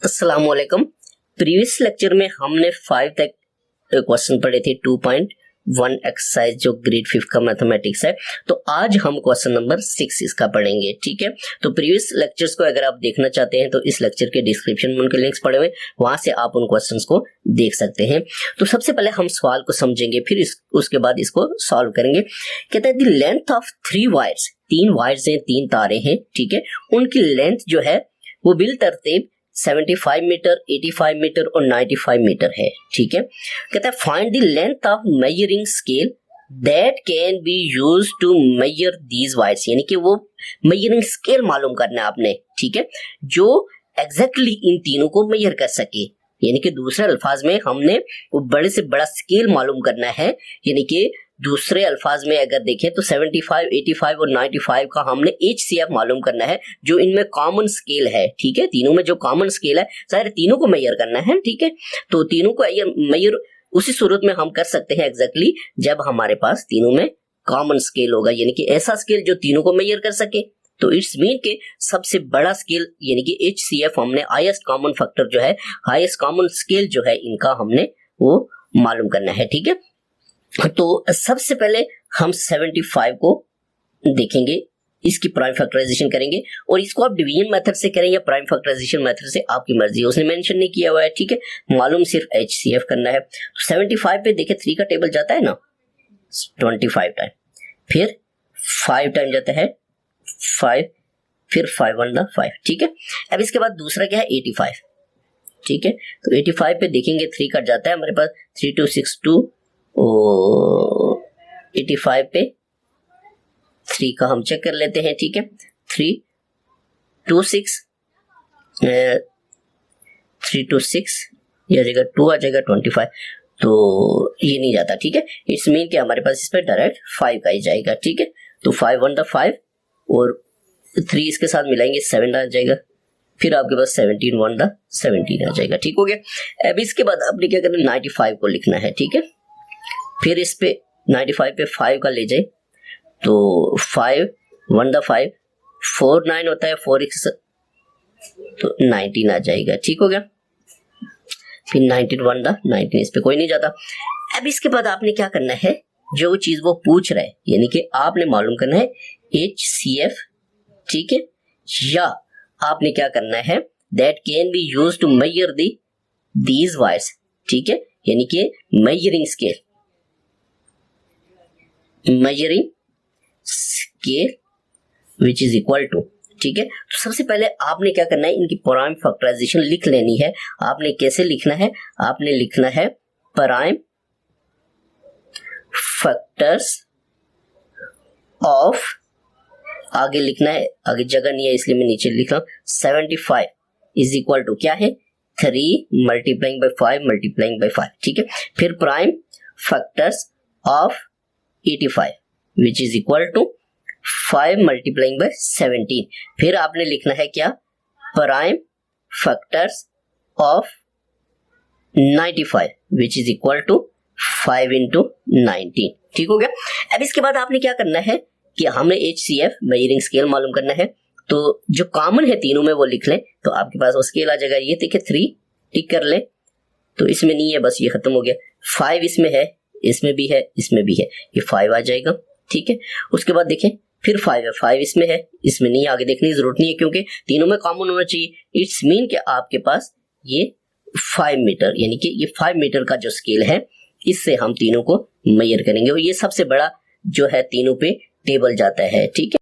अस्सलाम वालेकुम। Previous lecture में हमने 5 तक क्वेश्चन पढ़े थे 2.1 एक्सरसाइज जो ग्रेड 5 का मैथमेटिक्स है। तो आज हम क्वेश्चन नंबर 6 इसका पढ़ेंगे, ठीक है। तो प्रीवियस लेक्चर्स को अगर आप देखना चाहते हैं तो इस लेक्चर के डिस्क्रिप्शन में उनके लिंक्स पड़े हुए, वहां से आप उन क्वेश्चंस को देख सकते हैं। तो सबसे पहले हम सवाल को समझेंगे, फिर उसके बाद इसको सॉल्व करेंगे। कहता है the length of 3 wires, 3 wires हैं, 3 तारे हैं, ठीक है। उनकी लेंथ जो है वो बिल तरतीब 75 मीटर, 85 मीटर और 95 मीटर है, ठीक है। कहता है find the length of measuring scale that can be used to measure these wires, यानी कि वो मेजरिंग स्केल मालूम करना है आपने, ठीक है, जो एग्जैक्टली इन तीनों को मेजर कर सके। यानी कि दूसरे अल्फाज में हमने वो बड़े से बड़ा स्केल मालूम करना है। यानी कि दूसरे अल्फाज में अगर देखें तो 75, 85 और 95 का हमने HCF मालूम करना है, जो इनमें कॉमन स्केल है, ठीक है। तीनों में जो कॉमन स्केल है सारे तीनों को मेजर करना है, ठीक है। तो तीनों को मेजर उसी सूरत में हम कर सकते हैं एग्जैक्टली जब हमारे पास तीनों में कॉमन स्केल होगा, यानी कि ऐसा स्केल जो तीनों को मेजर कर सके। तो इट्स मीन के सबसे बड़ा स्केल यानी कि HCF हमने हाईएस्ट कॉमन फैक्टर जो है, हाईएस्ट कॉमन स्केल जो है इनका हमने वो मालूम करना है, ठीक है। तो सबसे पहले हम 75 को देखेंगे, इसकी प्राइम फैक्टराइजेशन करेंगे और इसको आप डिवीजन मेथड से करें या प्राइम फैक्टराइजेशन मेथड से, आपकी मर्जी है, उसने मेंशन नहीं किया हुआ है, ठीक है। मालूम सिर्फ HCF करना है। तो 75 पे देखिए 3 का टेबल जाता है ना 25 टाइम, फिर 5 टाइम जाता है 5, फिर 5 1 5, ठीक है। अब इसके बाद दूसरा क्या है 85, ठीक है। तो 85 पे देखेंगे 3 कट जाता है हमारे पास, 3 2 6 2 85 पे 3 का हम चेक कर लेते हैं, ठीक है। 3 2 6 3 2 6 ये आ जाएगा 2 आ जाएगा 25, तो ये नहीं जाता, ठीक है। इट्स मीन कि हमारे पास इस पर डायरेक्ट 5 का ही जाएगा, ठीक है। तो 5 1 5 और 3 इसके साथ मिलाएंगे 7 आ जाएगा, फिर आपके पास 17 1 17 आ जाएगा, ठीक हो गया। अब इसके बाद आपने क्या करना, 95 को लिखना है, ठीक है। फिर इस पे 95 पे 5 का ले जाए तो 5 1 5 4 9 होता है, 4 तो 19 आ जाएगा, ठीक हो गया। फिर 19 1 19 इस पे कोई नहीं जाता। अब इसके बाद आपने क्या करना है, जो चीज वो पूछ रहा है यानी कि आपने मालूम करना है HCF, ठीक है, या आपने क्या करना है that can be used to measure these wires, ठीक है, यानी कि measuring scale, measuring scale which is equal to, ठीक है। तो सबसे पहले आपने क्या करना है, इनकी प्राइम फैक्टराइजेशन लिख लेनी है। आपने कैसे लिखना है, आपने लिखना है प्राइम फैक्टर्स ऑफ, आगे लिखना है, आगे जगह नहीं है इसलिए मैं नीचे लिख रहा हूं, 75 इज इक्वल टू क्या है 3 मल्टीप्लाइंग बाय 5 मल्टीप्लाइंग बाय 5, ठीक है। फिर prime factors of 85 which is equal to 5 multiplying by 17। फिर आपने लिखना है क्या, prime factors of 95 which is equal to 5 into 19, ठीक हो गया। अब इसके बाद आपने क्या करना है कि हमें HCF मेजरिंग स्केल मालूम करना है, तो जो कॉमन है तीनों में वो लिख लें, तो आपके पास वो स्केल आ जाएगा। ये देखिए 3 टिक कर लें, तो इसमें नहीं है, बस ये खत्म हो गया। 5 इसमें है, इसमें भी है, इसमें भी है, ये 5 आ जाएगा, ठीक है। उसके बाद देखें फिर 5 है, 5 इसमें है, इसमें नहीं, आगे देखने की जरूरत नहीं है क्योंकि तीनों में कॉमन होना चाहिए। इट्स मीन कि आपके पास ये 5 मीटर यानी कि ये 5 मीटर का जो स्केल है, इससे हम तीनों को मेजर करेंगे और ये सबसे बड़ा जो है तीनों पे टेबल जाता है, ठीक है।